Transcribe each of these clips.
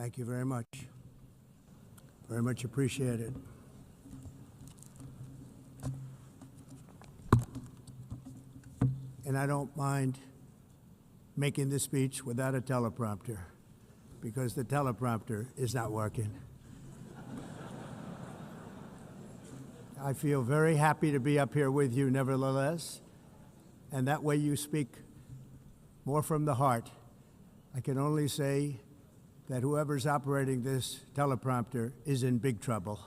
Thank you very much. Very much appreciated. And I don't mind making this speech without a teleprompter, because the teleprompter is not working. I feel very happy to be up here with you nevertheless, and that way you speak more from the heart. I can only say that whoever's operating this teleprompter is in big trouble.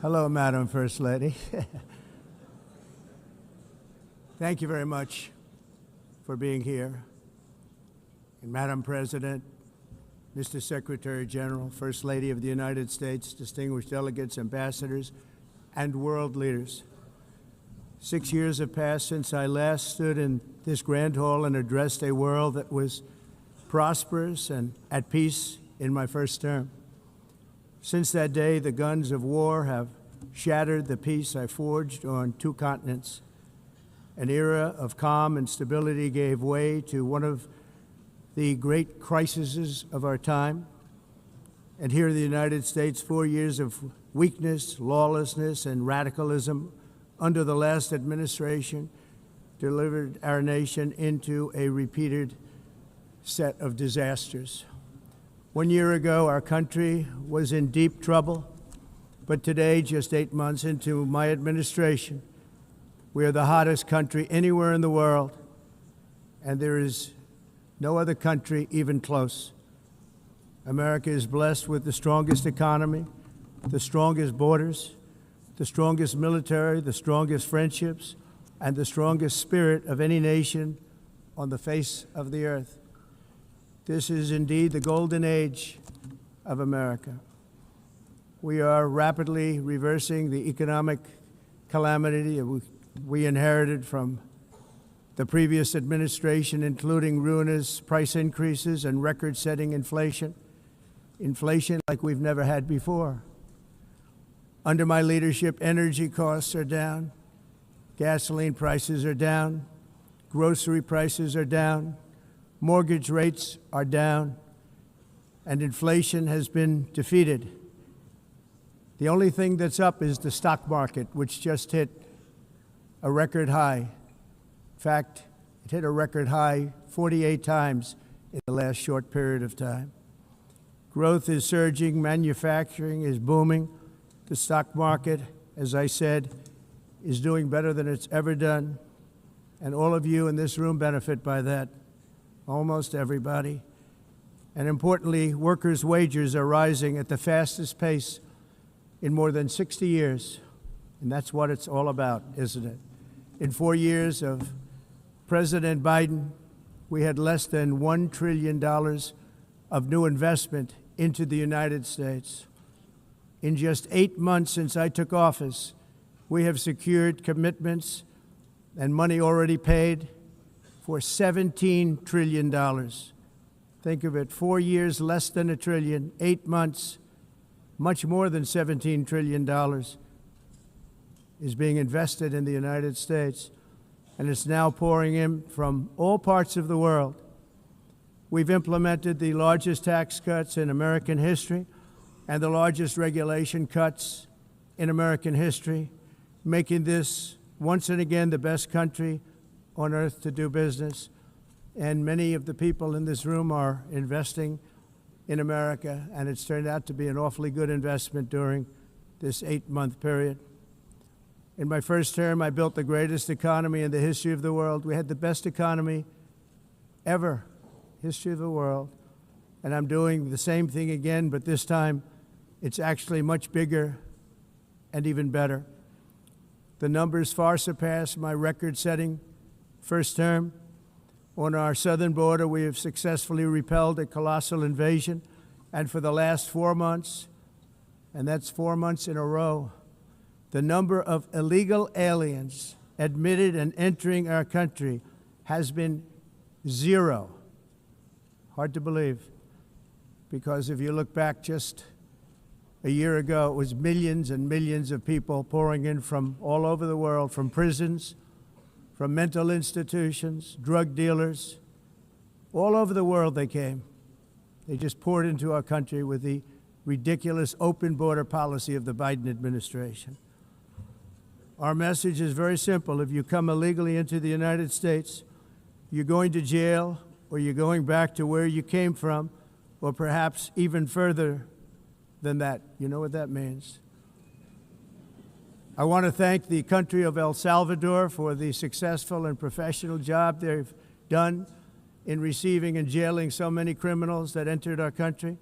Hello, Madam First Lady. Thank you very much for being here. And Madam President, Mr. Secretary General, First Lady of the United States, distinguished delegates, ambassadors, and world leaders. 6 years have passed since I last stood in this grand hall and addressed a world that was prosperous and at peace in my first term. Since that day, the guns of war have shattered the peace I forged on 2 continents. An era of calm and stability gave way to one of the great crises of our time. And here in the United States, 4 years of weakness, lawlessness, and radicalism under the last administration delivered our nation into a repeated set of disasters. 1 year ago, our country was in deep trouble, but today, just 8 months into my administration, we are the hottest country anywhere in the world, and there is no other country even close. America is blessed with the strongest economy, the strongest borders, the strongest military, the strongest friendships, and the strongest spirit of any nation on the face of the earth. This is indeed the golden age of America. We are rapidly reversing the economic calamity we inherited from the previous administration, including ruinous price increases and record-setting inflation like we've never had before. Under my leadership, energy costs are down, gasoline prices are down, grocery prices are down, mortgage rates are down, and inflation has been defeated. The only thing that's up is the stock market, which just hit a record high. In fact, it hit a record high 48 times in the last short period of time. Growth is surging, manufacturing is booming. The stock market, as I said, is doing better than it's ever done. And all of you in this room benefit by that, almost everybody. And importantly, workers' wages are rising at the fastest pace in more than 60 years. And that's what it's all about, isn't it? In 4 years of President Biden, we had less than $1 trillion of new investment into the United States. In just 8 months since I took office, we have secured commitments and money already paid for $17 trillion. Think of it, 4 years, less than $1 trillion, 8 months, much more than $17 trillion is being invested in the United States, and it's now pouring in from all parts of the world. We've implemented the largest tax cuts in American history and the largest regulation cuts in American history, making this once and again the best country on earth to do business. And many of the people in this room are investing in America, and it's turned out to be an awfully good investment during this 8-month period. In my first term, I built the greatest economy in the history of the world. We had the best economy ever, history of the world. And I'm doing the same thing again, but this time it's actually much bigger and even better. The numbers far surpass my record-setting first term. On our southern border, we have successfully repelled a colossal invasion. And for the last 4 months, and that's 4 months in a row, the number of illegal aliens admitted and entering our country has been 0. Hard to believe. because if you look back just a year ago, it was millions and millions of people pouring in from all over the world, from prisons, from mental institutions, drug dealers. All over the world they came. They just poured into our country with the ridiculous open border policy of the Biden administration. Our message is very simple. If you come illegally into the United States, you're going to jail, or you're going back to where you came from, or perhaps even further than that. You know what that means. I want to thank the country of El Salvador for the successful and professional job they've done in receiving and jailing so many criminals that entered our country.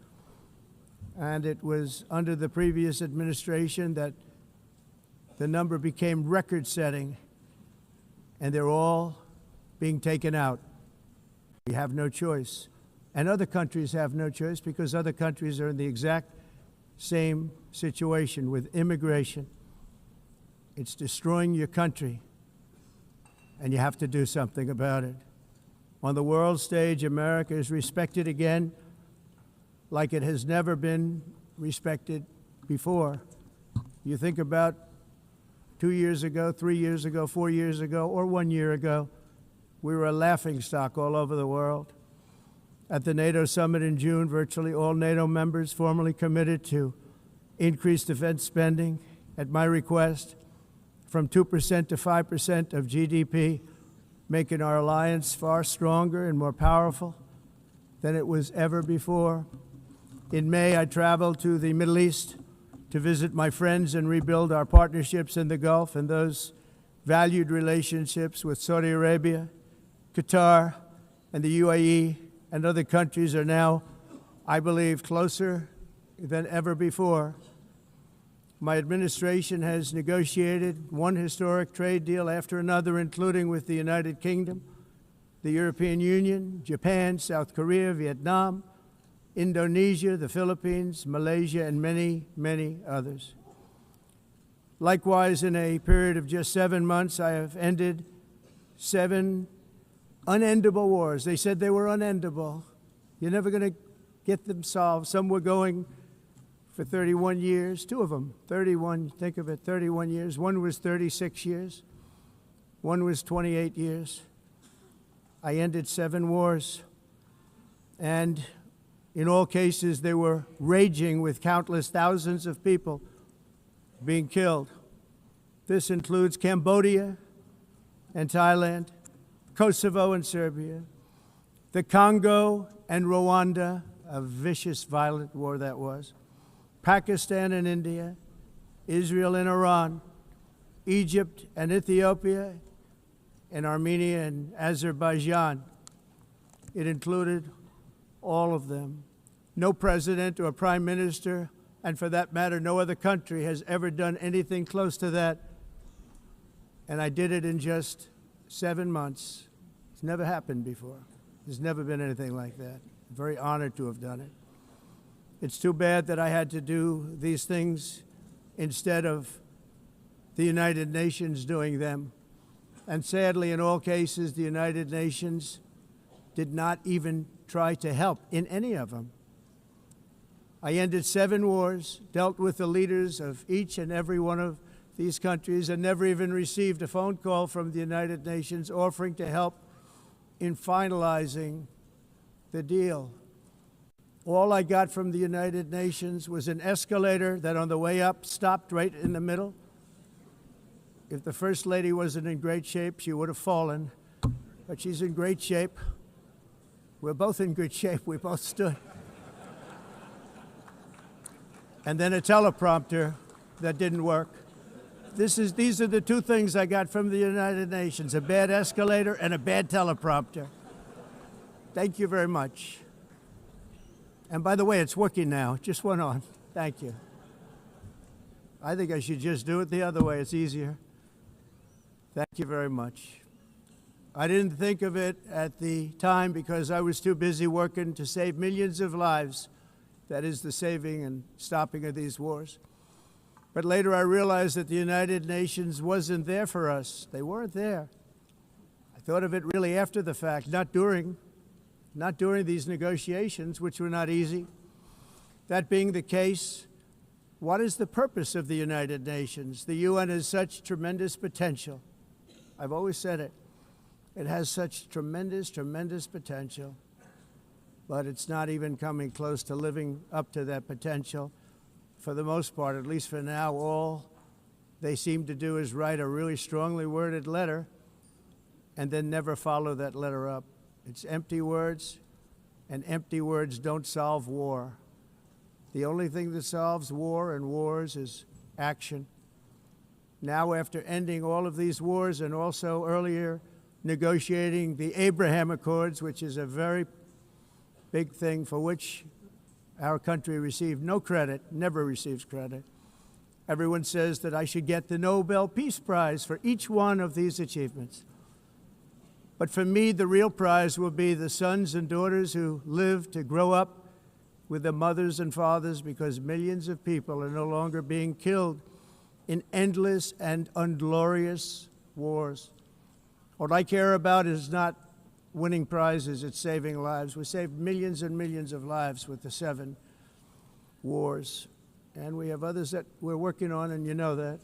And it was under the previous administration that the number became record-setting, and they're all being taken out. We have no choice. And other countries have no choice, because other countries are in the exact same situation with immigration. It's destroying your country, and you have to do something about it. On the world stage, America is respected again like it has never been respected before. You think about 2 years ago, 3 years ago, 4 years ago, or 1 year ago, we were a laughingstock all over the world. At the NATO summit in June, virtually all NATO members formally committed to increase defense spending at my request from 2% to 5% of GDP, making our alliance far stronger and more powerful than it was ever before. In May, I traveled to the Middle East to visit my friends and rebuild our partnerships in the Gulf and those valued relationships with Saudi Arabia, Qatar, and the UAE, and other countries are now, I believe, closer than ever before. My administration has negotiated one historic trade deal after another, including with the United Kingdom, the European Union, Japan, South Korea, Vietnam, Indonesia, the Philippines, Malaysia, and many, many others. Likewise, in a period of just 7 months, I have ended 7 unendable wars. They said they were unendable. You're never going to get them solved. Some were going for 31 years, 2 of them, 31, think of it, 31 years. One was 36 years. One was 28 years. I ended 7 wars. And in all cases, they were raging with countless thousands of people being killed. This includes Cambodia and Thailand, Kosovo and Serbia, the Congo and Rwanda, a vicious, violent war that was, Pakistan and India, Israel and Iran, Egypt and Ethiopia, and Armenia and Azerbaijan. It included all of them. No president or prime minister, and for that matter, no other country has ever done anything close to that. And I did it in just 7 months. It's never happened before. There's never been anything like that. I'm very honored to have done it. It's too bad that I had to do these things instead of the United Nations doing them. And sadly, in all cases, the United Nations did not even try to help in any of them. I ended 7 wars, dealt with the leaders of each and every one of these countries, and never even received a phone call from the United Nations offering to help in finalizing the deal. All I got from the United Nations was an escalator that on the way up stopped right in the middle. If the First Lady wasn't in great shape, she would have fallen, but she's in great shape. We're both in good shape. We both stood. And then a teleprompter that didn't work. These are the 2 things I got from the United Nations, a bad escalator and a bad teleprompter. Thank you very much. And by the way, it's working now. It just went on. Thank you. I think I should just do it the other way. It's easier. Thank you very much. I didn't think of it at the time because I was too busy working to save millions of lives. That is the saving and stopping of these wars. But later I realized that the United Nations wasn't there for us. They weren't there. I thought of it really after the fact, not during these negotiations, which were not easy. That being the case, what is the purpose of the United Nations? The UN has such tremendous potential. I've always said it. It has such tremendous, tremendous potential, but it's not even coming close to living up to that potential. For the most part, at least for now, all they seem to do is write a really strongly worded letter and then never follow that letter up. It's empty words, and empty words don't solve war. The only thing that solves war and wars is action. Now, after ending all of these wars and also earlier negotiating the Abraham Accords, which is a very big thing for which our country received no credit, never receives credit. Everyone says that I should get the Nobel Peace Prize for each one of these achievements. But for me, the real prize will be the sons and daughters who live to grow up with their mothers and fathers, because millions of people are no longer being killed in endless and unglorious wars. What I care about is not winning prizes, it's saving lives. We saved millions and millions of lives with the 7 wars. And we have others that we're working on, and you know that.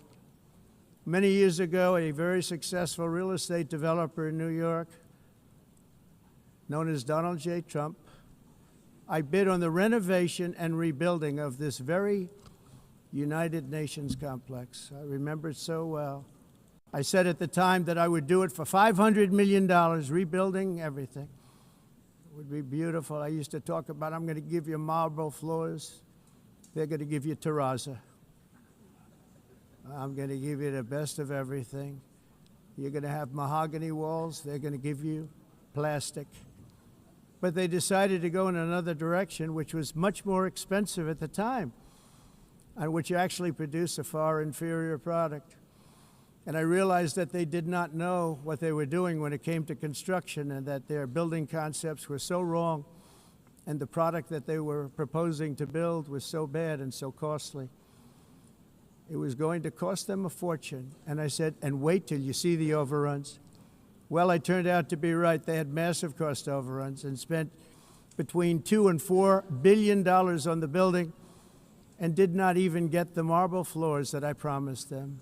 Many years ago, a very successful real estate developer in New York, known as Donald.J.Trump, I bid on the renovation and rebuilding of this very United Nations complex. I remember it so well. I said at the time that I would do it for $500 million, rebuilding everything. It would be beautiful. I used to talk about, I'm going to give you marble floors. They're going to give you terrazzo. I'm going to give you the best of everything. You're going to have mahogany walls. They're going to give you plastic. But they decided to go in another direction, which was much more expensive at the time, and which actually produced a far inferior product. And I realized that they did not know what they were doing when it came to construction, and that their building concepts were so wrong, and the product that they were proposing to build was so bad and so costly. It was going to cost them a fortune. And I said, and wait till you see the overruns. Well, I turned out to be right. They had massive cost overruns and spent between $2 and $4 billion on the building and did not even get the marble floors that I promised them.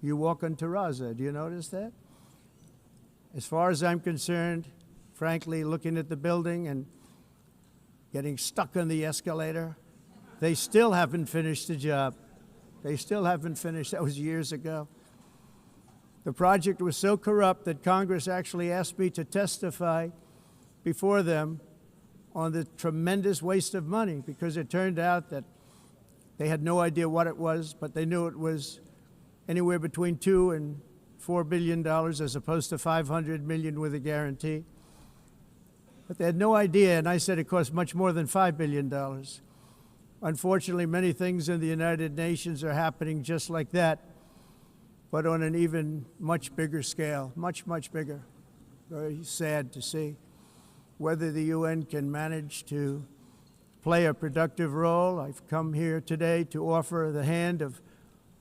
You walk on terrazzo. Do you notice that? As far as I'm concerned, frankly, looking at the building and getting stuck on the escalator, they still haven't finished the job. They still haven't finished. That was years ago. The project was so corrupt that Congress actually asked me to testify before them on the tremendous waste of money, because it turned out that they had no idea what it was, but they knew it was anywhere between $2 and $4 billion as opposed to $500 million with a guarantee. But they had no idea, and I said it cost much more than $5 billion. Unfortunately, many things in the United Nations are happening just like that, but on an even much bigger scale, much, much bigger. Very sad to see. Whether the UN can manage to play a productive role, I've come here today to offer the hand of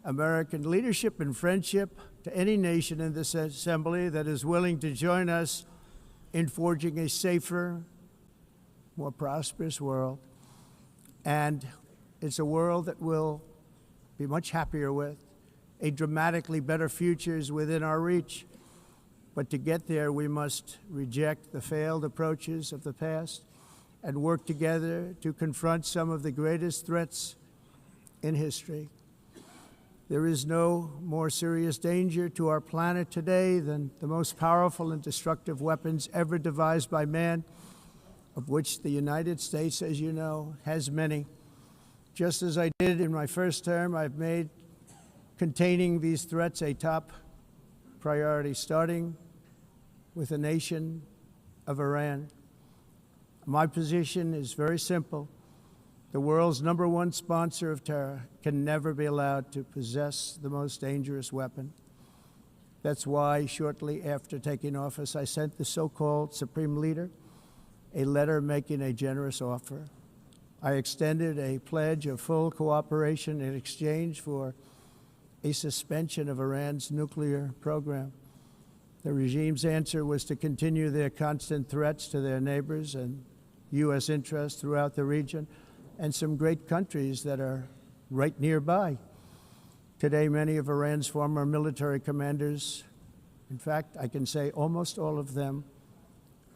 American leadership and friendship to any nation in this assembly that is willing to join us in forging a safer, more prosperous world. And it's a world that we'll be much happier with. A dramatically better future is within our reach. But to get there, we must reject the failed approaches of the past and work together to confront some of the greatest threats in history. There is no more serious danger to our planet today than the most powerful and destructive weapons ever devised by man, of which the United States, as you know, has many. Just as I did in my first term, I've made containing these threats a top priority, starting with the nation of Iran. My position is very simple. The world's #1 sponsor of terror can never be allowed to possess the most dangerous weapon. That's why shortly after taking office, I sent the so-called Supreme Leader a letter making a generous offer. I extended a pledge of full cooperation in exchange for a suspension of Iran's nuclear program. The regime's answer was to continue their constant threats to their neighbors and U.S. interests throughout the region, and some great countries that are right nearby. Today, many of Iran's former military commanders, in fact, I can say almost all of them,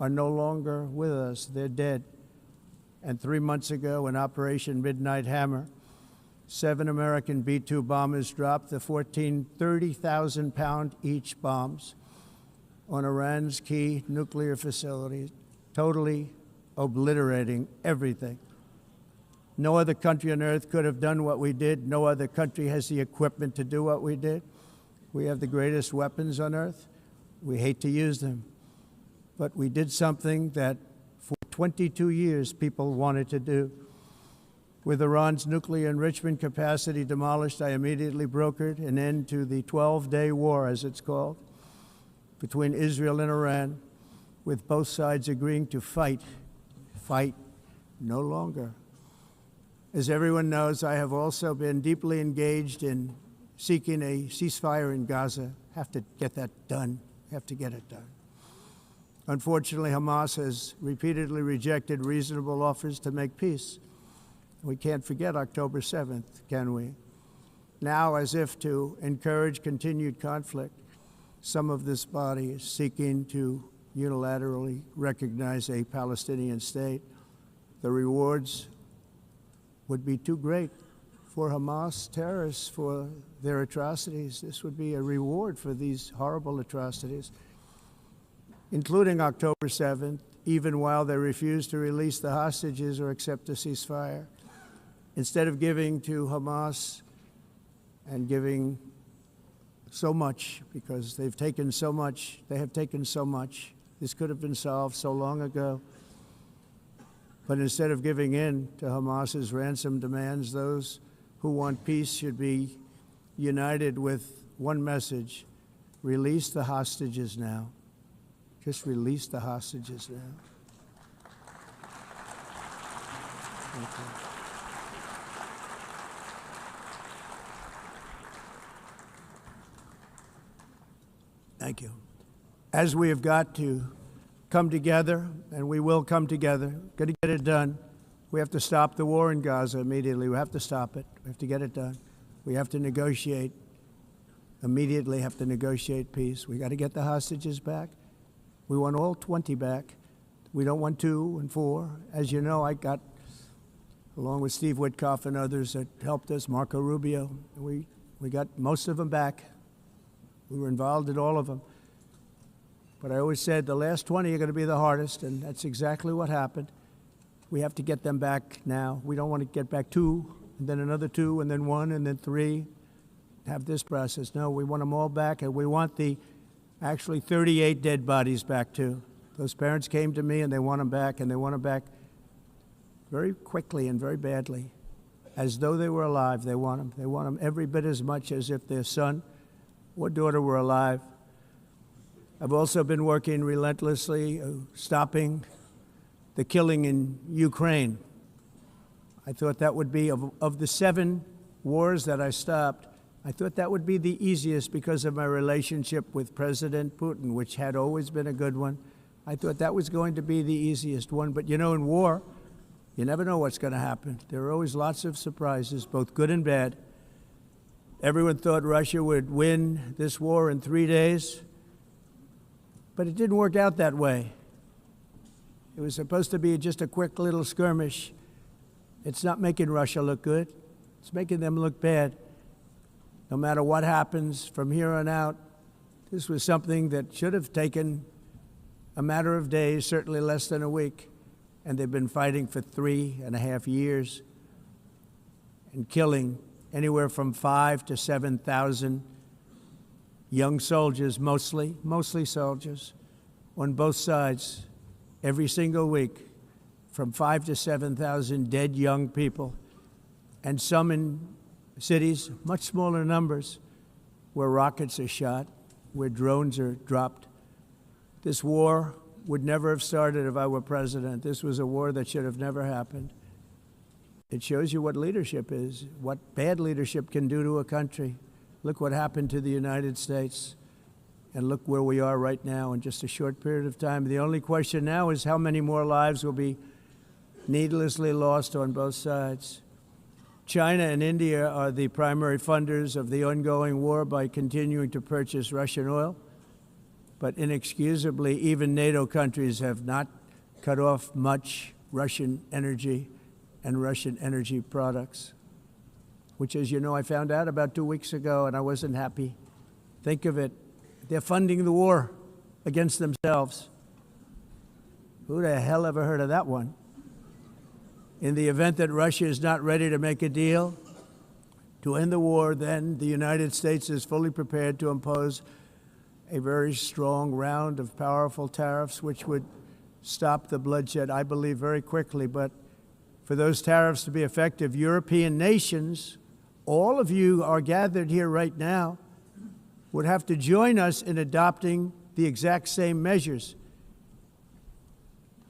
are no longer with us. They're dead. And 3 months ago, in Operation Midnight Hammer, 7 American B-2 bombers dropped the 14 30,000-pound each bombs on Iran's key nuclear facilities, totally obliterating everything. No other country on earth could have done what we did. No other country has the equipment to do what we did. We have the greatest weapons on earth. We hate to use them. But we did something that for 22 years people wanted to do. With Iran's nuclear enrichment capacity demolished, I immediately brokered an end to the 12-day war, as it's called, between Israel and Iran, with both sides agreeing to fight no longer. As everyone knows, I have also been deeply engaged in seeking a ceasefire in Gaza. Have to get that done. Have to get it done. Unfortunately, Hamas has repeatedly rejected reasonable offers to make peace. We can't forget October 7th, can we? Now, as if to encourage continued conflict, some of this body is seeking to unilaterally recognize a Palestinian state. The rewards would be too great for Hamas terrorists for their atrocities. This would be a reward for these horrible atrocities, including October 7th, even while they refuse to release the hostages or accept a ceasefire. Instead of giving to Hamas and giving so much, because they've taken so much, they have taken so much. This could have been solved so long ago. But instead of giving in to Hamas's ransom demands, those who want peace should be united with one message: release the hostages now. Just release the hostages now. Thank you. Thank you. As we have got to come together, and we will come together, got to get it done. We have to stop the war in Gaza immediately. We have to stop it. We have to get it done. We have to negotiate, immediately have to negotiate peace. We got to get the hostages back. We want all 20 back. We don't want 2 and 4. As you know, I got, along with Steve Witkoff and others that helped us, Marco Rubio, we got most of them back. We were involved in all of them. But I always said the last 20 are going to be the hardest, and that's exactly what happened. We have to get them back now. We don't want to get back 2, and then another 2, and then 1, and then 3. Have this process. No, we want them all back, and we want the actually 38 dead bodies back too. Those parents came to me, and they want them back, and they want them back very quickly and very badly, as though they were alive. They want them. They want them every bit as much as if their son or daughter were alive. I've also been working relentlessly, stopping the killing in Ukraine. I thought that would be, of the 7 wars that I stopped, I thought that would be the easiest because of my relationship with President Putin, which had always been a good one. I thought that was going to be the easiest one. But you know, in war, you never know what's going to happen. There are always lots of surprises, both good and bad. Everyone thought Russia would win this war in 3 days. But it didn't work out that way. It was supposed to be just a quick little skirmish. It's not making Russia look good. It's making them look bad. No matter what happens from here on out, this was something that should have taken a matter of days, certainly less than a week. And they've been fighting for 3.5 years and killing anywhere from 5,000 to 7,000 young soldiers, mostly soldiers, on both sides, every single week, from 5,000 to 7,000 dead young people, and some in cities, much smaller numbers, where rockets are shot, where drones are dropped. This war would never have started if I were president. This was a war that should have never happened. It shows you what leadership is, what bad leadership can do to a country. Look what happened to the United States, and look where we are right now in just a short period of time. The only question now is how many more lives will be needlessly lost on both sides. China and India are the primary funders of the ongoing war by continuing to purchase Russian oil. But inexcusably, even NATO countries have not cut off much Russian energy and Russian energy products, which, as you know, I found out about 2 weeks ago, and I wasn't happy. Think of it. They're funding the war against themselves. Who the hell ever heard of that one? In the event that Russia is not ready to make a deal to end the war, then the United States is fully prepared to impose a very strong round of powerful tariffs, which would stop the bloodshed, I believe, very quickly. But for those tariffs to be effective, European nations, all of you are gathered here right now, would have to join us in adopting the exact same measures.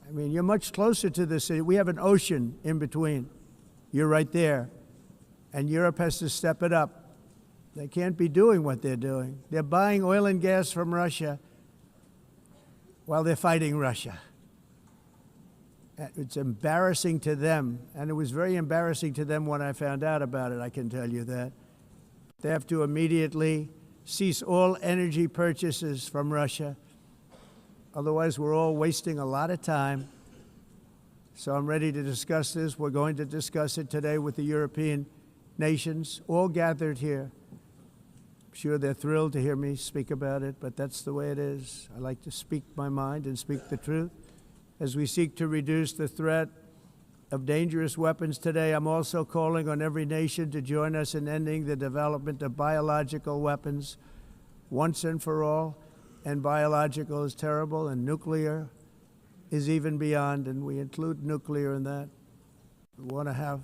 I mean, you're much closer to this. We have an ocean in between. You're right there. And Europe has to step it up. They can't be doing what they're doing. They're buying oil and gas from Russia while they're fighting Russia. It's embarrassing to them, and it was very embarrassing to them when I found out about it, I can tell you that. They have to immediately cease all energy purchases from Russia. Otherwise, we're all wasting a lot of time. So I'm ready to discuss this. We're going to discuss it today with the European nations, all gathered here. I'm sure they're thrilled to hear me speak about it, but that's the way it is. I like to speak my mind and speak the truth. As we seek to reduce the threat of dangerous weapons today, I'm also calling on every nation to join us in ending the development of biological weapons once and for all. And biological is terrible, and nuclear is even beyond, and we include nuclear in that. We want to have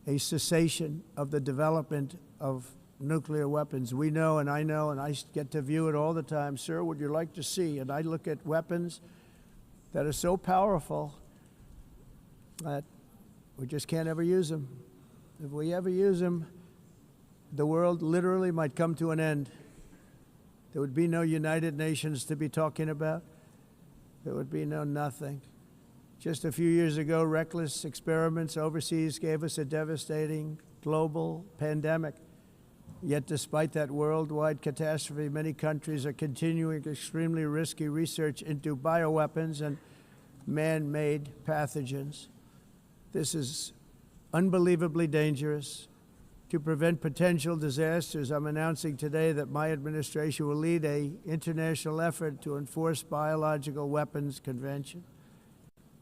a cessation of the development of nuclear weapons. We know, and I get to view it all the time. Sir, would you like to see? And I look at weapons that are so powerful that we just can't ever use them. If we ever use them, the world literally might come to an end. There would be no United Nations to be talking about. There would be no nothing. Just a few years ago, reckless experiments overseas gave us a devastating global pandemic. Yet despite that worldwide catastrophe, many countries are continuing extremely risky research into bioweapons and man-made pathogens. This is unbelievably dangerous. To prevent potential disasters, I'm announcing today that my administration will lead an international effort to enforce biological weapons convention,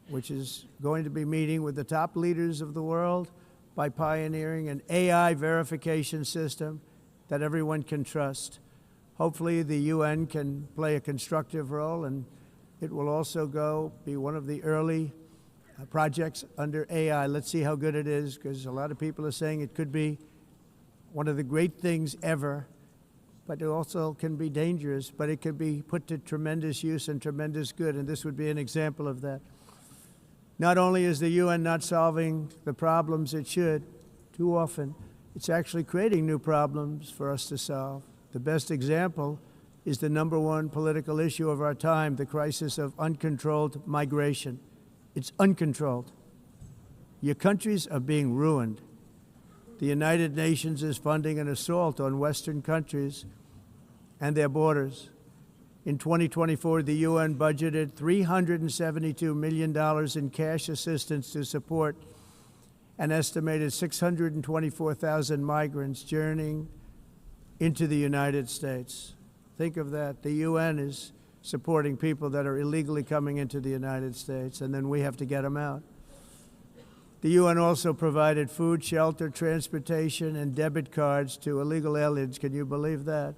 which is going to be meeting with the top leaders of the world by pioneering an AI verification system that everyone can trust. Hopefully the UN can play a constructive role, and it will also be one of the early projects under AI. Let's see how good it is, because a lot of people are saying it could be one of the great things ever, but it also can be dangerous, but it can be put to tremendous use and tremendous good, and this would be an example of that. Not only is the UN not solving the problems it should, too often, it's actually creating new problems for us to solve. The best example is the #1 political issue of our time, the crisis of uncontrolled migration. It's uncontrolled. Your countries are being ruined. The United Nations is funding an assault on Western countries and their borders. In 2024, the UN budgeted $372 million in cash assistance to support an estimated 624,000 migrants journeying into the United States. Think of that. The UN is supporting people that are illegally coming into the United States, and then we have to get them out. The UN also provided food, shelter, transportation, and debit cards to illegal aliens. Can you believe that?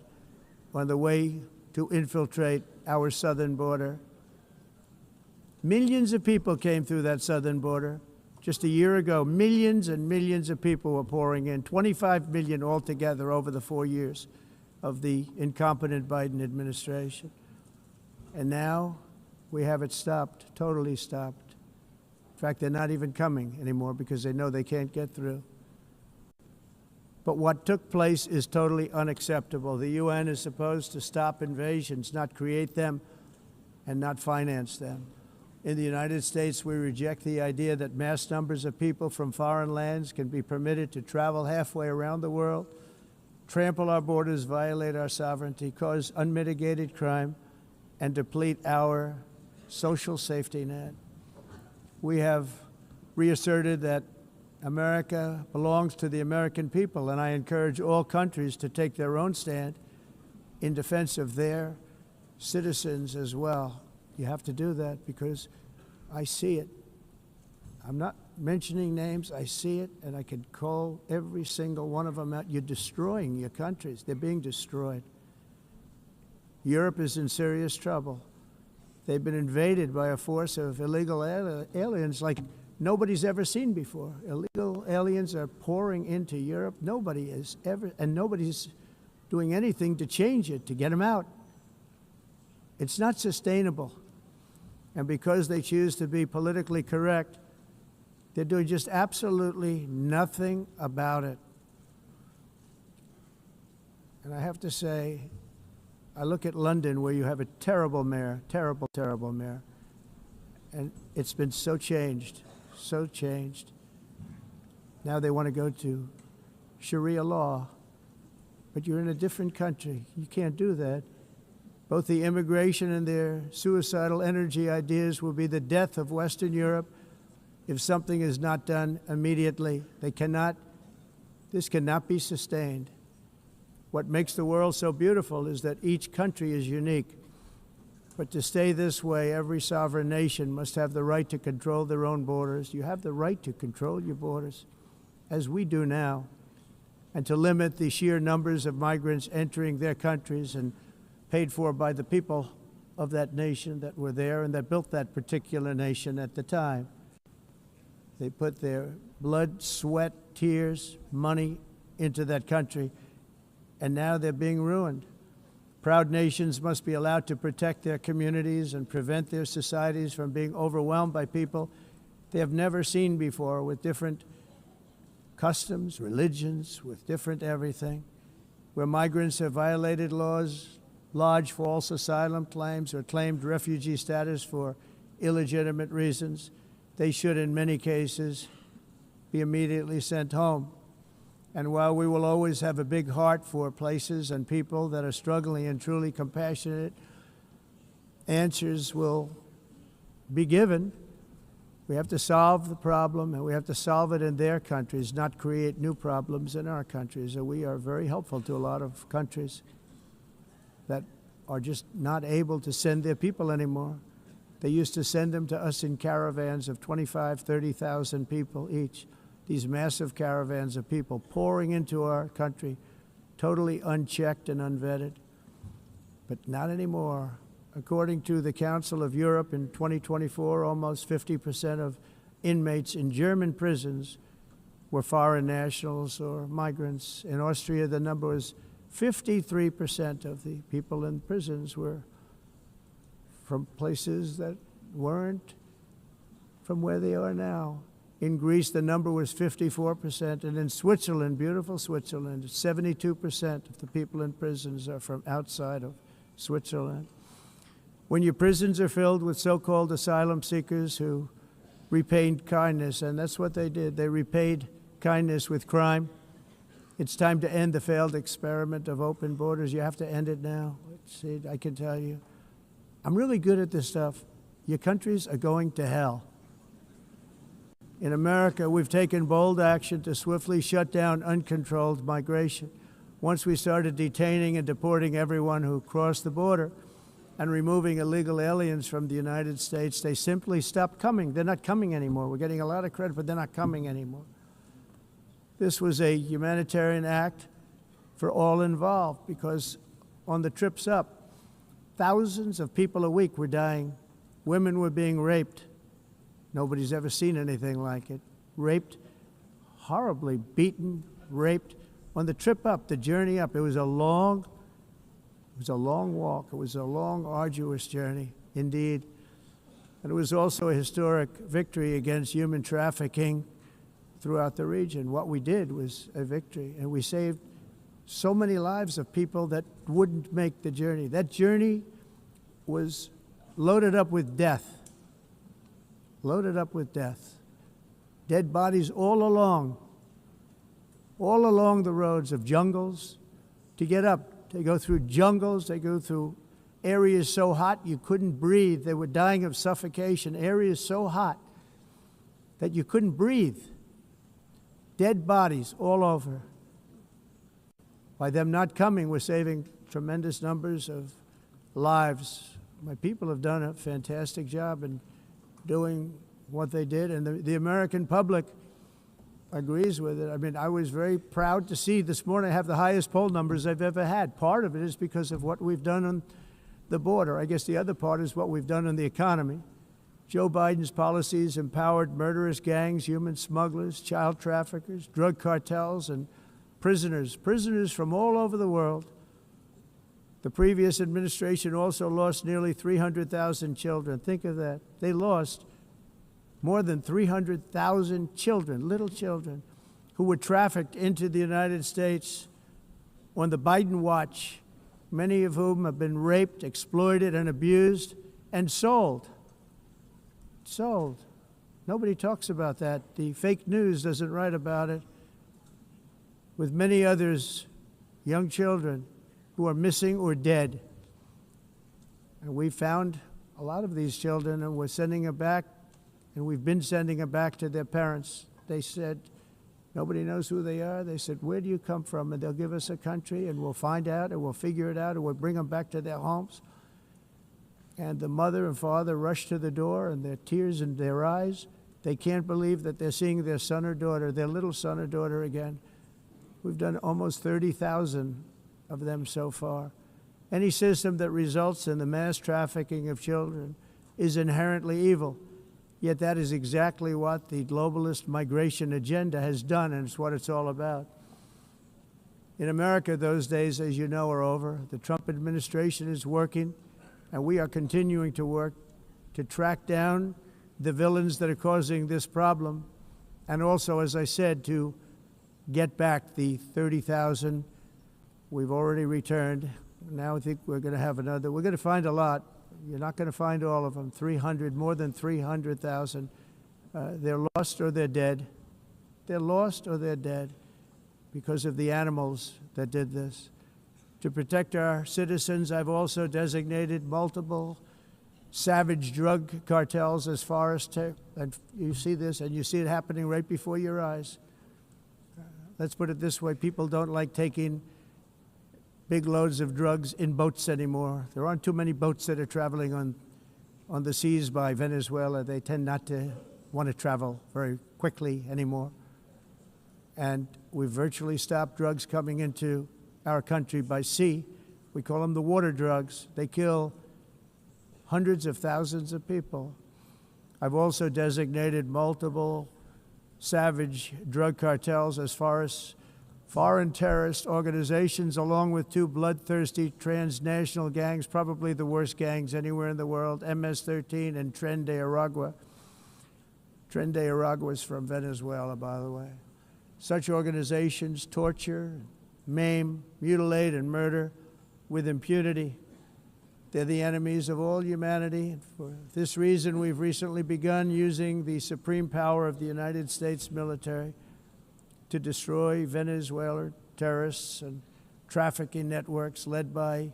On the way to infiltrate our southern border. Millions of people came through that southern border. Just a year ago, millions and millions of people were pouring in, 25 million altogether over the 4 years of the incompetent Biden administration. And now we have it stopped, totally stopped. In fact, they're not even coming anymore because they know they can't get through. But what took place is totally unacceptable. The UN is supposed to stop invasions, not create them and not finance them. In the United States, we reject the idea that mass numbers of people from foreign lands can be permitted to travel halfway around the world, trample our borders, violate our sovereignty, cause unmitigated crime, and deplete our social safety net. We have reasserted that America belongs to the American people, and I encourage all countries to take their own stand in defense of their citizens as well. You have to do that because I see it. I'm not mentioning names. I see it, and I can call every single one of them out. You're destroying your countries. They're being destroyed. Europe is in serious trouble. They've been invaded by a force of illegal aliens like nobody's ever seen before. Illegal aliens are pouring into Europe. Nobody is ever, and nobody's doing anything to change it, to get them out. It's not sustainable. And because they choose to be politically correct, they're doing just absolutely nothing about it. And I have to say, I look at London, where you have a terrible mayor, terrible, terrible mayor, and it's been so changed, so changed. Now they want to go to Sharia law, but you're in a different country. You can't do that. Both the immigration and their suicidal energy ideas will be the death of Western Europe if something is not done immediately. This cannot be sustained. What makes the world so beautiful is that each country is unique. But to stay this way, every sovereign nation must have the right to control their own borders. You have the right to control your borders, as we do now, and to limit the sheer numbers of migrants entering their countries and paid for by the people of that nation that were there and that built that particular nation at the time. They put their blood, sweat, tears, money into that country, and now they're being ruined. Proud nations must be allowed to protect their communities and prevent their societies from being overwhelmed by people they have never seen before, with different customs, religions, with different everything. Where migrants have violated laws, lodged false asylum claims, or claimed refugee status for illegitimate reasons, they should, in many cases, be immediately sent home. And while we will always have a big heart for places and people that are struggling and truly compassionate, answers will be given. We have to solve the problem, and we have to solve it in their countries, not create new problems in our countries. And we are very helpful to a lot of countries that are just not able to send their people anymore. They used to send them to us in caravans of 25,000, 30,000 people each. These massive caravans of people pouring into our country, totally unchecked and unvetted. But not anymore. According to the Council of Europe, in 2024, almost 50% of inmates in German prisons were foreign nationals or migrants. In Austria, the number was 53% of the people in prisons were from places that weren't from where they are now. In Greece, the number was 54%, and in Switzerland, beautiful Switzerland, 72% of the people in prisons are from outside of Switzerland. When your prisons are filled with so-called asylum seekers who repaid kindness, and that's what they did, they repaid kindness with crime, it's time to end the failed experiment of open borders. You have to end it now. See, I can tell you, I'm really good at this stuff. Your countries are going to hell. In America, we've taken bold action to swiftly shut down uncontrolled migration. Once we started detaining and deporting everyone who crossed the border and removing illegal aliens from the United States, they simply stopped coming. They're not coming anymore. We're getting a lot of credit, but they're not coming anymore. This was a humanitarian act for all involved, because on the trips up, thousands of people a week were dying. Women were being raped. Nobody's ever seen anything like it. Raped, horribly beaten, raped. On the trip up, the journey up, it was a long walk. It was a long, arduous journey, indeed. And it was also a historic victory against human trafficking throughout the region. What we did was a victory, and we saved so many lives of people that wouldn't make the journey. That journey was loaded up with death. loaded up with death. Dead bodies all along the roads of jungles to get up. They go through jungles, they go through areas so hot you couldn't breathe. They were dying of suffocation, areas so hot that you couldn't breathe. Dead bodies all over. By them not coming, we're saving tremendous numbers of lives. My people have done a fantastic job in doing what they did, and the American public agrees with it. I mean, I was very proud to see this morning I have the highest poll numbers I've ever had. Part of it is because of what we've done on the border. I guess the other part is what we've done on the economy. Joe Biden's policies empowered murderous gangs, human smugglers, child traffickers, drug cartels, and prisoners from all over the world. The previous administration also lost nearly 300,000 children. Think of that. They lost more than 300,000 children, little children, who were trafficked into the United States on the Biden watch, many of whom have been raped, exploited, and abused, and sold. Sold. Nobody talks about that. The fake news doesn't write about it. With many others, young children who are missing or dead. And we found a lot of these children, and we're sending them back, and we've been sending them back to their parents. They said, nobody knows who they are. They said, where do you come from? And they'll give us a country, and we'll find out, and we'll figure it out, and we'll bring them back to their homes. And the mother and father rush to the door, and their tears in their eyes. They can't believe that they're seeing their son or daughter, their little son or daughter again. We've done almost 30,000 of them so far. Any system that results in the mass trafficking of children is inherently evil. Yet that is exactly what the globalist migration agenda has done, and it's what it's all about. In America, those days, as you know, are over. The Trump administration is working, and we are continuing to work to track down the villains that are causing this problem, and also, as I said, to get back the 30,000 we've already returned. Now I think we're going to have another. We're going to find a lot. You're not going to find all of them. 300, more than 300,000. They're lost or they're dead. They're lost or they're dead because of the animals that did this. To protect our citizens, I've also designated multiple savage drug cartels as far as and you see this, and you see it happening right before your eyes. Let's put it this way. People don't like taking big loads of drugs in boats anymore. There aren't too many boats that are traveling on the seas by Venezuela. They tend not to want to travel very quickly anymore. And we've virtually stopped drugs coming into our country by sea. We call them the water drugs. They kill hundreds of thousands of people. I've also designated multiple savage drug cartels as far as foreign terrorist organizations, along with two bloodthirsty transnational gangs, probably the worst gangs anywhere in the world, MS-13 and Tren de Aragua. Tren de Aragua is from Venezuela, by the way. Such organizations torture, maim, mutilate, and murder with impunity. They're the enemies of all humanity. For this reason, we've recently begun using the supreme power of the United States military to destroy Venezuelan terrorists and trafficking networks led by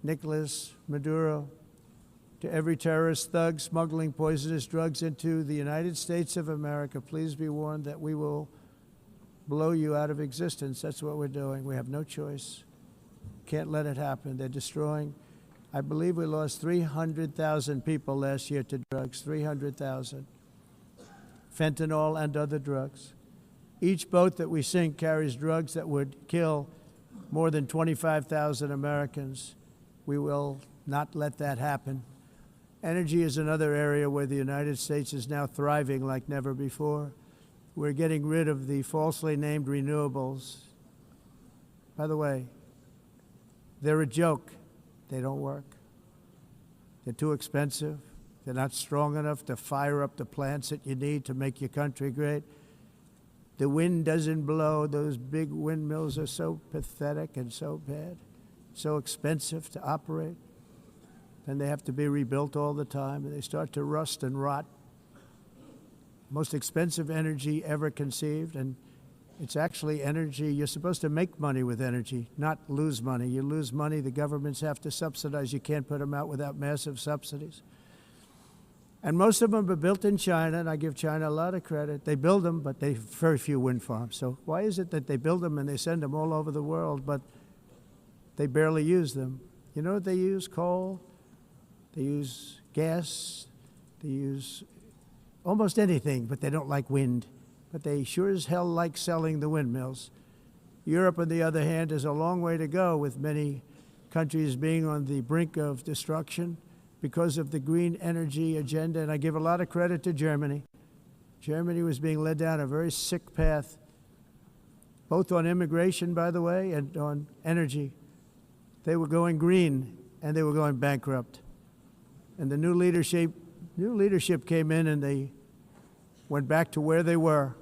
Nicolas Maduro. To every terrorist thug smuggling poisonous drugs into the United States of America, please be warned that we will blow you out of existence. That's what we're doing. We have no choice. Can't let it happen. They're destroying. I believe we lost 300,000 people last year to drugs, 300,000. Fentanyl and other drugs. Each boat that we sink carries drugs that would kill more than 25,000 Americans. We will not let that happen. Energy is another area where the United States is now thriving like never before. We're getting rid of the falsely named renewables. By the way, they're a joke. They don't work. They're too expensive. They're not strong enough to fire up the plants that you need to make your country great. The wind doesn't blow. Those big windmills are so pathetic and so bad, so expensive to operate. And they have to be rebuilt all the time, and they start to rust and rot most expensive energy ever conceived, and it's actually energy. You're supposed to make money with energy, not lose money. You lose money, the governments have to subsidize. You can't put them out without massive subsidies. And most of them are built in China, and I give China a lot of credit. They build them, but they have very few wind farms. So why is it that they build them and they send them all over the world, but they barely use them? You know what they use? Coal. They use gas. They use almost anything, but they don't like wind. But they sure as hell like selling the windmills. Europe, on the other hand, has a long way to go, with many countries being on the brink of destruction because of the green energy agenda. And I give a lot of credit to Germany. Germany was being led down a very sick path, both on immigration, by the way, and on energy. They were going green, and they were going bankrupt. And the new leadership came in, and they went back to where they were,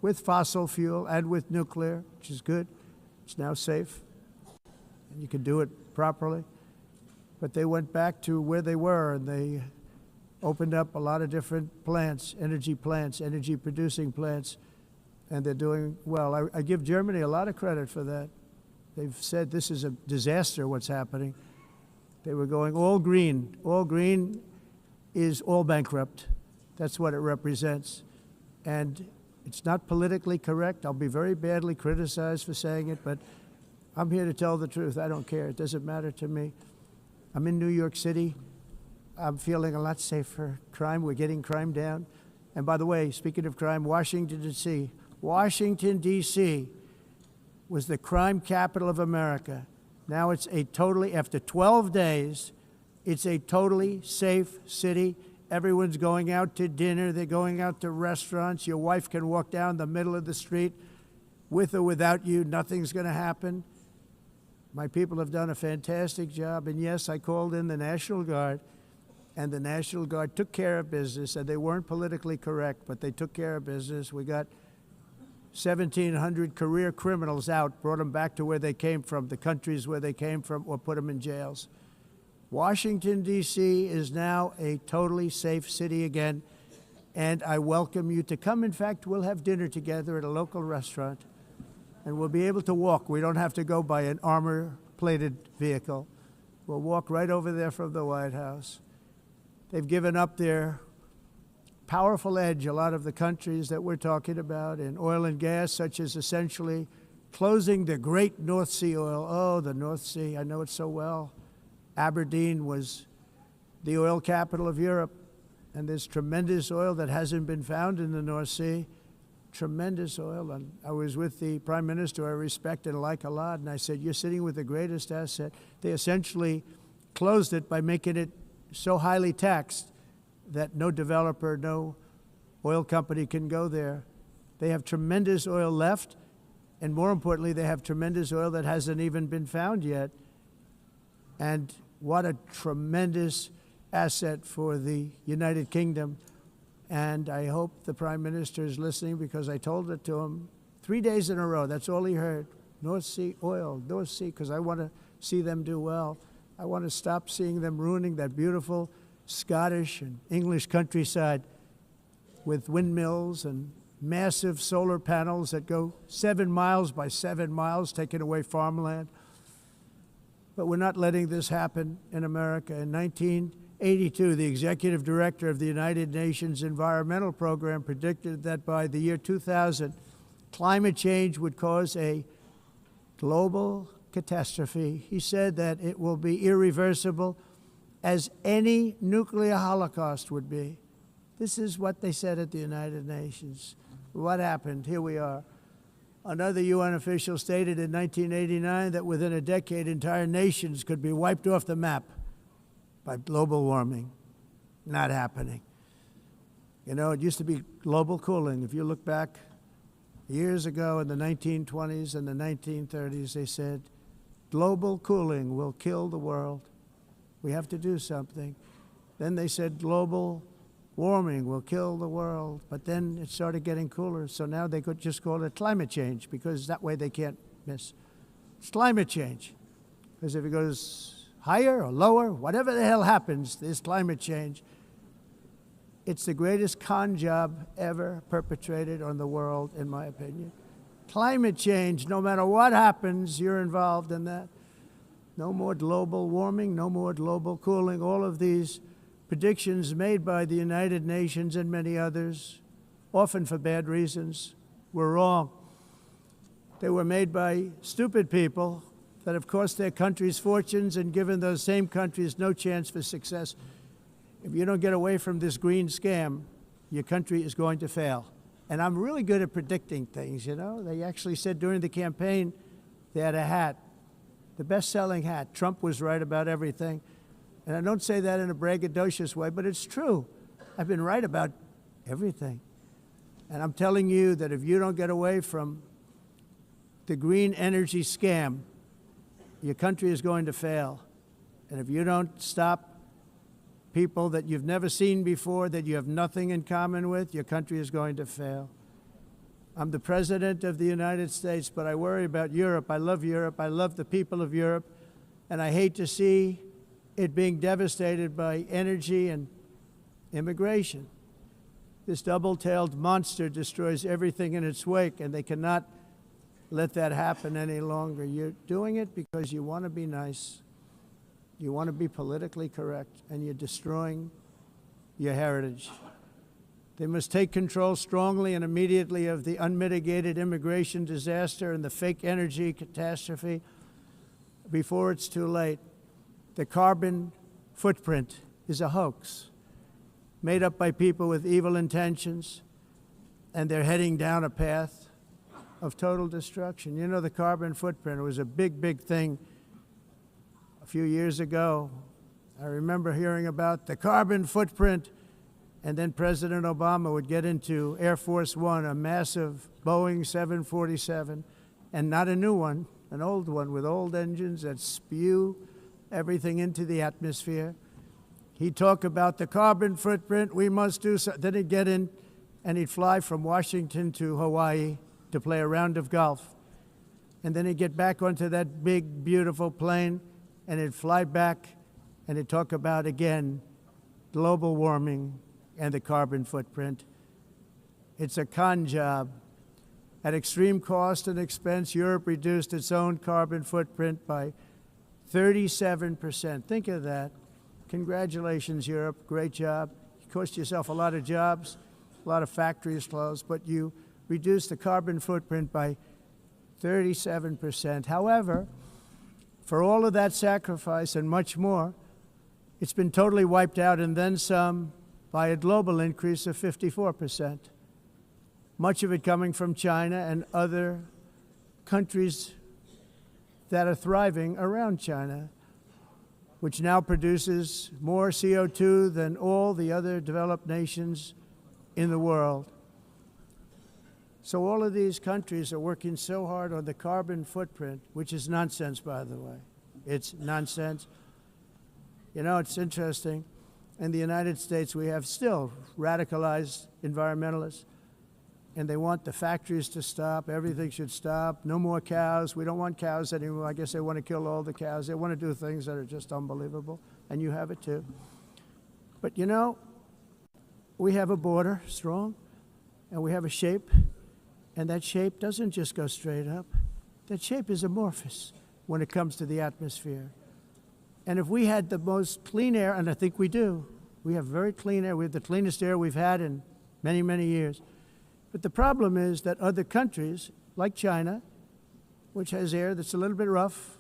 with fossil fuel and with nuclear, which is good. It's now safe, and you can do it properly. But they went back to where they were, and they opened up a lot of different plants, energy-producing plants, and they're doing well. I give Germany a lot of credit for that. They've said this is a disaster, what's happening. They were going all green. All green is all bankrupt. That's what it represents. And it's not politically correct. I'll be very badly criticized for saying it, but I'm here to tell the truth. I don't care. It doesn't matter to me. I'm in New York City. I'm feeling a lot safer. Crime, we're getting crime down. And by the way, speaking of crime, Washington, D.C. Washington, D.C. was the crime capital of America. Now it's after 12 days, it's a totally safe city. Everyone's going out to dinner. They're going out to restaurants. Your wife can walk down the middle of the street with or without you. Nothing's going to happen. My people have done a fantastic job. And yes, I called in the National Guard, and the National Guard took care of business, and they weren't politically correct, but they took care of business. We got 1,700 career criminals out, brought them back to where they came from, the countries where they came from, or put them in jails. Washington, D.C. is now a totally safe city again, and I welcome you to come. In fact, we'll have dinner together at a local restaurant, and we'll be able to walk. We don't have to go by an armor-plated vehicle. We'll walk right over there from the White House. They've given up their powerful edge, a lot of the countries that we're talking about, in oil and gas, such as essentially closing the great North Sea oil. Oh, the North Sea, I know it so well. Aberdeen was the oil capital of Europe, and there's tremendous oil that hasn't been found in the North Sea. Tremendous oil. And I was with the Prime Minister I respect and like a lot, and I said, you're sitting with the greatest asset. They essentially closed it by making it so highly taxed that no developer, no oil company can go there. They have tremendous oil left, and more importantly, they have tremendous oil that hasn't even been found yet. And what a tremendous asset for the United Kingdom. And I hope the Prime Minister is listening, because I told it to him 3 days in a row. That's all he heard. North Sea oil, North Sea, because I want to see them do well. I want to stop seeing them ruining that beautiful Scottish and English countryside with windmills and massive solar panels that go 7 miles by 7 miles, taking away farmland. But we're not letting this happen in America. In 1982, the executive director of the United Nations Environmental Program predicted that by the year 2000, climate change would cause a global catastrophe. He said that it will be irreversible, as any nuclear holocaust would be. This is what they said at the United Nations. What happened? Here we are. Another UN official stated in 1989 that within a decade, entire nations could be wiped off the map by global warming. Not happening. You know, it used to be global cooling. If you look back years ago in the 1920s and the 1930s, they said, global cooling will kill the world. We have to do something. Then they said global warming will kill the world, but then it started getting cooler, so now they could just call it climate change, because that way they can't miss. It's climate change, because if it goes higher or lower, whatever the hell happens, there's climate change. It's the greatest con job ever perpetrated on the world, in my opinion. Climate change, no matter what happens, you're involved in that. No more global warming, no more global cooling. All of these predictions made by the United Nations and many others, often for bad reasons, were wrong. They were made by stupid people that have cost their countries fortunes and given those same countries no chance for success. If you don't get away from this green scam, your country is going to fail. And I'm really good at predicting things, you know. They actually said during the campaign they had a hat, the best-selling hat. Trump was right about everything. And I don't say that in a braggadocious way, but it's true. I've been right about everything. And I'm telling you that if you don't get away from the green energy scam, your country is going to fail. And if you don't stop people that you've never seen before, that you have nothing in common with, your country is going to fail. I'm the President of the United States, but I worry about Europe. I love Europe. I love the people of Europe. And I hate to see it being devastated by energy and immigration. This double-tailed monster destroys everything in its wake, and they cannot let that happen any longer. You're doing it because you want to be nice. You want to be politically correct, and you're destroying your heritage. They must take control strongly and immediately of the unmitigated immigration disaster and the fake energy catastrophe before it's too late. The carbon footprint is a hoax made up by people with evil intentions, and they're heading down a path of total destruction. You know, the carbon footprint was a big, big thing a few years ago. I remember hearing about the carbon footprint, and then President Obama would get into Air Force One, a massive Boeing 747, and not a new one, an old one with old engines that spew everything into the atmosphere. He'd talk about the carbon footprint, we must do so. Then he'd get in and he'd fly from Washington to Hawaii to play a round of golf. And then he'd get back onto that big, beautiful plane and he'd fly back and he'd talk about, again, global warming and the carbon footprint. It's a con job. At extreme cost and expense, Europe reduced its own carbon footprint by 37%. Think of that. Congratulations, Europe. Great job. You cost yourself a lot of jobs, a lot of factories closed, but you reduced the carbon footprint by 37%. However, for all of that sacrifice and much more, it's been totally wiped out and then some by a global increase of 54%. Much of it coming from China and other countries that are thriving around China, which now produces more CO2 than all the other developed nations in the world. So all of these countries are working so hard on the carbon footprint, which is nonsense, by the way. It's nonsense. You know, it's interesting. In the United States, we have still radicalized environmentalists, and they want the factories to stop. Everything should stop. No more cows. We don't want cows anymore. I guess they want to kill all the cows. They want to do things that are just unbelievable, and you have it too. But you know, we have a border, strong, and we have a shape, and that shape doesn't just go straight up. That shape is amorphous when it comes to the atmosphere. And if we had the most clean air, and I think we do, we have very clean air. We have the cleanest air we've had in many, many years. But the problem is that other countries, like China, which has air that's a little bit rough,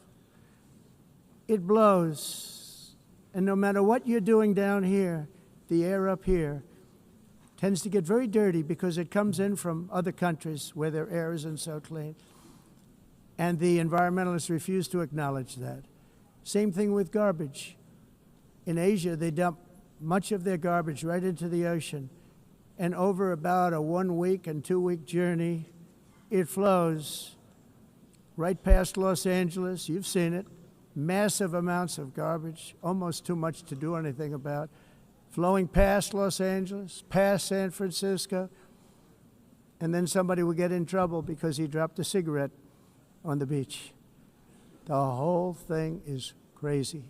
it blows. And no matter what you're doing down here, the air up here tends to get very dirty because it comes in from other countries where their air isn't so clean. And the environmentalists refuse to acknowledge that. Same thing with garbage. In Asia, they dump much of their garbage right into the ocean. And over about a 1 week and 2 week journey, it flows right past Los Angeles. You've seen it. Massive amounts of garbage, almost too much to do anything about, flowing past Los Angeles, past San Francisco, and then somebody will get in trouble because he dropped a cigarette on the beach. The whole thing is crazy.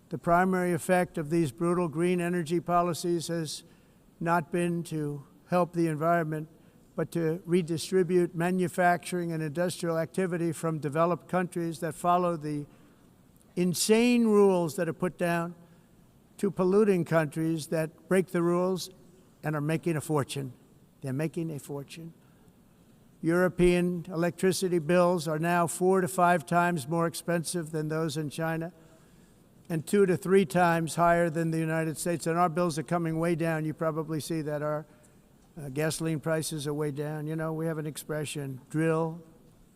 The primary effect of these brutal green energy policies has not been to help the environment, but to redistribute manufacturing and industrial activity from developed countries that follow the insane rules that are put down to polluting countries that break the rules and are making a fortune. They're making a fortune. European electricity bills are now 4 to 5 times more expensive than those in China, and 2 to 3 times higher than the United States. And our bills are coming way down. You probably see that our gasoline prices are way down. You know, we have an expression, drill,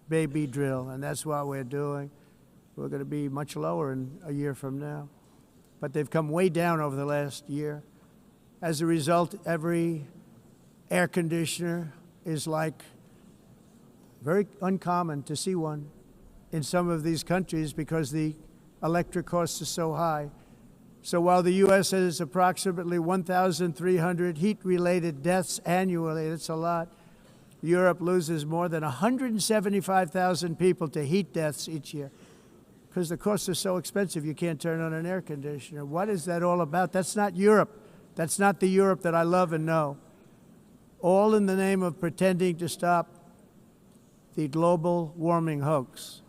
baby, drill, and that's what we're doing. We're going to be much lower in a year from now. But they've come way down over the last year. As a result, every air conditioner is like very uncommon to see one in some of these countries because the electric costs are so high. So while the U.S. has approximately 1,300 heat-related deaths annually, that's a lot, Europe loses more than 175,000 people to heat deaths each year because the costs are so expensive you can't turn on an air conditioner. What is that all about? That's not Europe. That's not the Europe that I love and know. All in the name of pretending to stop the global warming hoax.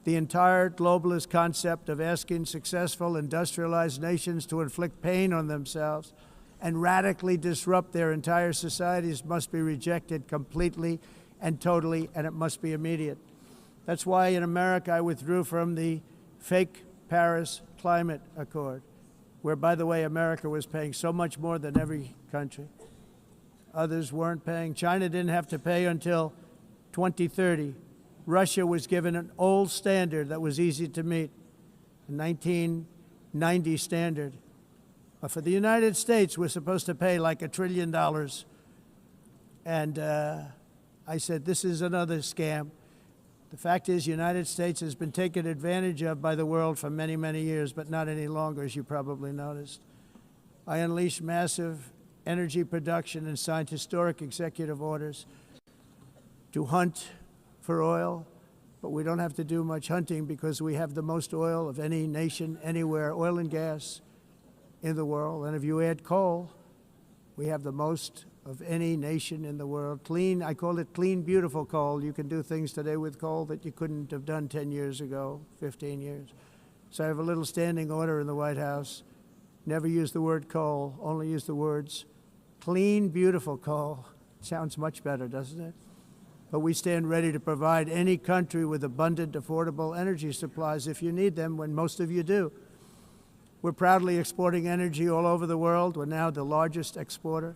The entire globalist concept of asking successful industrialized nations to inflict pain on themselves and radically disrupt their entire societies must be rejected completely and totally, and it must be immediate. That's why in America I withdrew from the fake Paris Climate Accord, where, by the way, America was paying so much more than every country. Others weren't paying. China didn't have to pay until 2030. Russia was given an old standard that was easy to meet, a 1990 standard. But for the United States, we're supposed to pay like $1 trillion. And I said, this is another scam. The fact is, the United States has been taken advantage of by the world for many, many years, but not any longer, as you probably noticed. I unleashed massive energy production and signed historic executive orders to hunt for oil, but we don't have to do much hunting because we have the most oil of any nation anywhere, oil and gas in the world. And if you add coal, we have the most of any nation in the world. Clean, I call it clean, beautiful coal. You can do things today with coal that you couldn't have done 10 years ago, 15 years. So I have a little standing order in the White House. Never use the word coal, only use the words clean, beautiful coal. Sounds much better, doesn't it? But we stand ready to provide any country with abundant, affordable energy supplies if you need them, when most of you do. We're proudly exporting energy all over the world. We're now the largest exporter.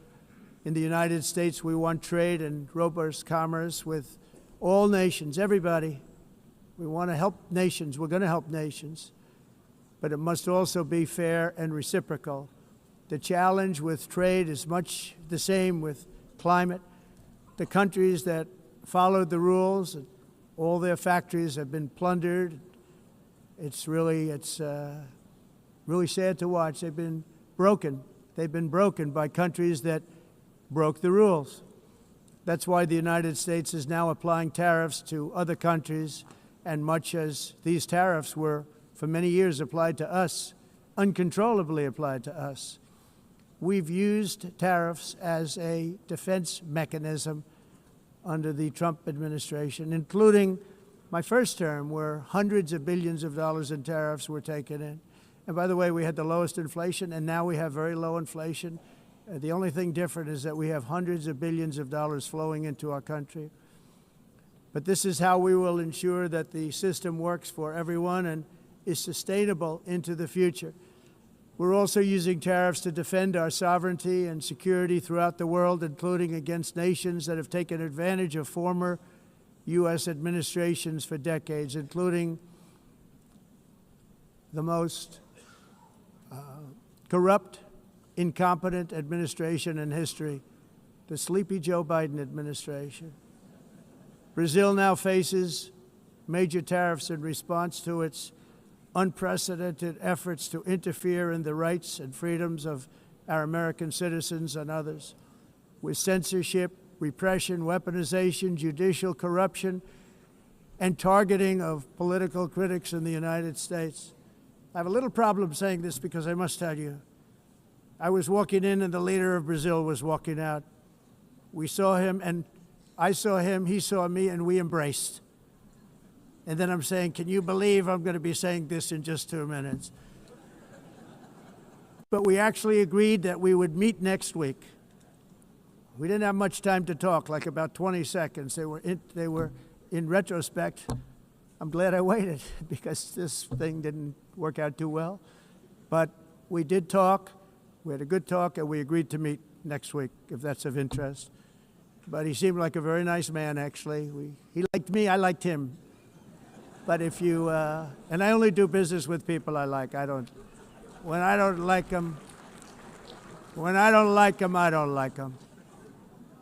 In the United States, we want trade and robust commerce with all nations, everybody. We want to help nations. We're going to help nations. But it must also be fair and reciprocal. The challenge with trade is much the same with climate. The countries that followed the rules, all their factories have been plundered. It's really sad to watch. They've been broken. They've been broken by countries that broke the rules. That's why the United States is now applying tariffs to other countries, and much as these tariffs were for many years applied to us, uncontrollably applied to us. We've used tariffs as a defense mechanism under the Trump administration, including my first term, where hundreds of billions of dollars in tariffs were taken in. And by the way, we had the lowest inflation, and now we have very low inflation. The only thing different is that we have hundreds of billions of dollars flowing into our country. But this is how we will ensure that the system works for everyone and is sustainable into the future. We're also using tariffs to defend our sovereignty and security throughout the world, including against nations that have taken advantage of former U.S. administrations for decades, including the most corrupt, incompetent administration in history, the sleepy Joe Biden administration. Brazil now faces major tariffs in response to its unprecedented efforts to interfere in the rights and freedoms of our American citizens and others, with censorship, repression, weaponization, judicial corruption, and targeting of political critics in the United States. I have a little problem saying this because I must tell you, I was walking in and the leader of Brazil was walking out. We saw him and I saw him, he saw me, and we embraced. And then I'm saying, can you believe I'm going to be saying this in just 2 minutes? But we actually agreed that we would meet next week. We didn't have much time to talk, like about 20 seconds. They were in retrospect, I'm glad I waited because this thing didn't work out too well. But we did talk, we had a good talk, and we agreed to meet next week, if that's of interest. But he seemed like a very nice man, actually. He liked me, I liked him. But if you, and I only do business with people I like. When I don't like them, I don't like them.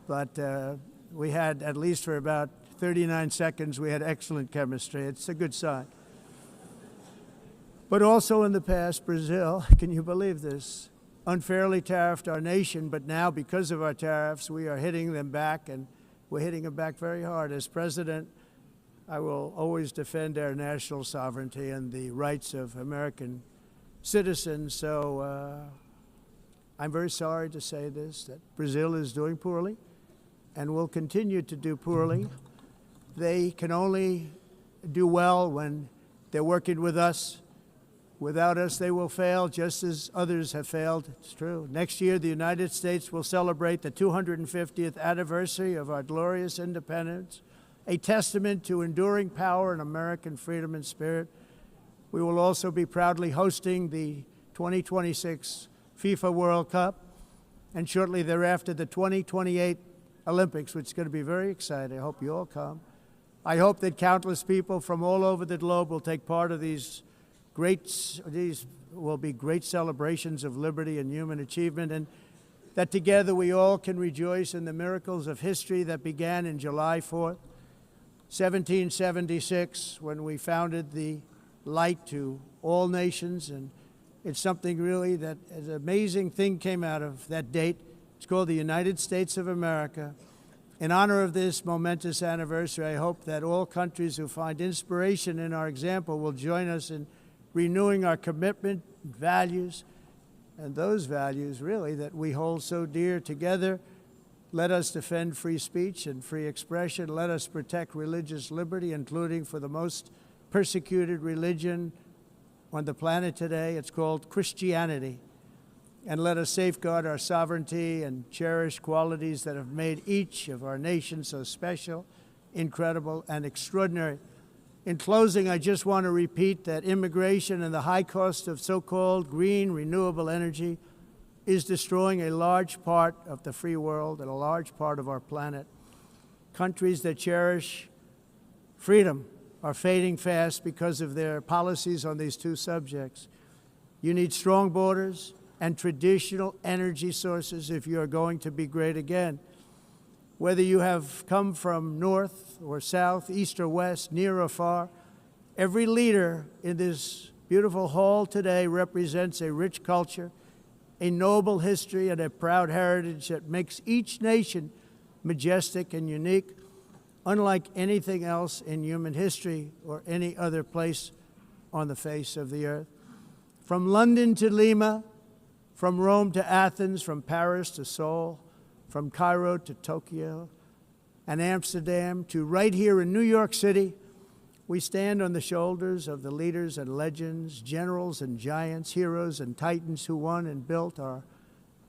But we had, at least for about 39 seconds, we had excellent chemistry. It's a good sign. But also in the past, Brazil, can you believe this, unfairly tariffed our nation, but now because of our tariffs, we are hitting them back, and we're hitting them back very hard. As president, I will always defend our national sovereignty and the rights of American citizens. So I'm very sorry to say this, that Brazil is doing poorly and will continue to do poorly. They can only do well when they're working with us. Without us, they will fail, just as others have failed. It's true. Next year, the United States will celebrate the 250th anniversary of our glorious independence, a testament to enduring power and American freedom and spirit. We will also be proudly hosting the 2026 FIFA World Cup, and shortly thereafter, the 2028 Olympics, which is going to be very exciting. I hope you all come. I hope that countless people from all over the globe will take part of these will be great celebrations of liberty and human achievement, and that together we all can rejoice in the miracles of history that began in July 4th, 1776, when we founded the light to all nations. And it's something really that an amazing thing came out of that date. It's called the United States of America. In honor of this momentous anniversary, I hope that all countries who find inspiration in our example will join us in renewing our commitment, values, and those values, really, that we hold so dear together. Let us defend free speech and free expression. Let us protect religious liberty, including for the most persecuted religion on the planet today. It's called Christianity. And let us safeguard our sovereignty and cherish qualities that have made each of our nations so special, incredible, and extraordinary. In closing, I just want to repeat that immigration and the high cost of so-called green renewable energy is destroying a large part of the free world and a large part of our planet. Countries that cherish freedom are fading fast because of their policies on these two subjects. You need strong borders and traditional energy sources if you are going to be great again. Whether you have come from north or south, east or west, near or far, every leader in this beautiful hall today represents a rich culture, a noble history, and a proud heritage that makes each nation majestic and unique, unlike anything else in human history or any other place on the face of the earth. From London to Lima, from Rome to Athens, from Paris to Seoul, from Cairo to Tokyo and Amsterdam to right here in New York City, we stand on the shoulders of the leaders and legends, generals and giants, heroes and titans who won and built our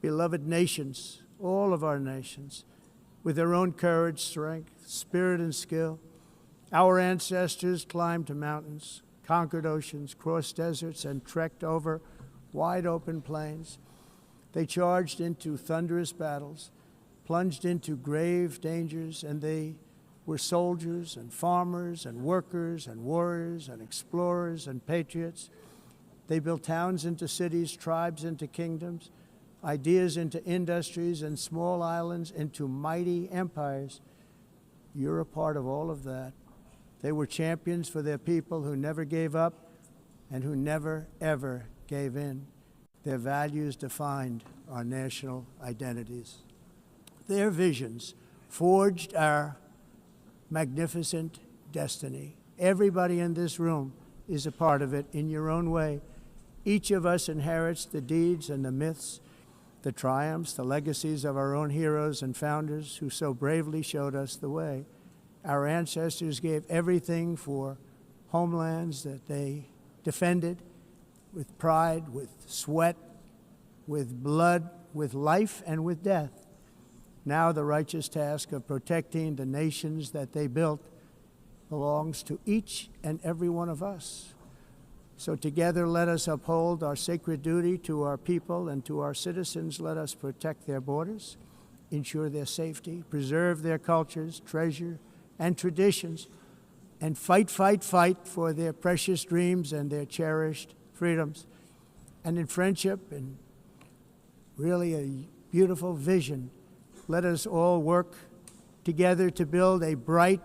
beloved nations, all of our nations, with their own courage, strength, spirit, and skill. Our ancestors climbed mountains, conquered oceans, crossed deserts, and trekked over wide open plains. They charged into thunderous battles, plunged into grave dangers, and they were soldiers and farmers and workers and warriors and explorers and patriots. They built towns into cities, tribes into kingdoms, ideas into industries, and small islands into mighty empires. You're a part of all of that. They were champions for their people who never gave up and who never, ever gave in. Their values defined our national identities. Their visions forged our magnificent destiny. Everybody in this room is a part of it in your own way. Each of us inherits the deeds and the myths the triumphs, the legacies of our own heroes and founders who so bravely showed us the way. Our ancestors gave everything for homelands that they defended with pride, with sweat, with blood, with life, and with death. Now the righteous task of protecting the nations that they built belongs to each and every one of us. So together let us uphold our sacred duty to our people and to our citizens. Let us protect their borders, ensure their safety, preserve their cultures, treasure, and traditions, and fight, fight, fight for their precious dreams and their cherished freedoms. And in friendship and really a beautiful vision, let us all work together to build a bright,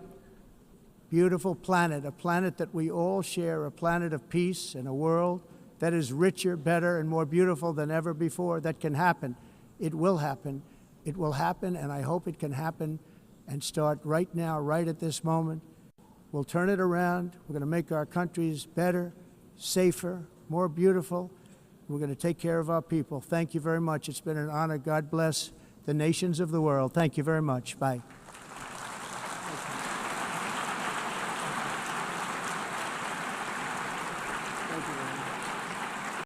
beautiful planet, a planet that we all share, a planet of peace and a world that is richer, better, and more beautiful than ever before. That can happen. It will happen. It will happen, and I hope it can happen and start right now, right at this moment. We'll turn it around. We're going to make our countries better, safer, more beautiful. We're going to take care of our people. Thank you very much. It's been an honor. God bless the nations of the world. Thank you very much. Bye. Thank you very much.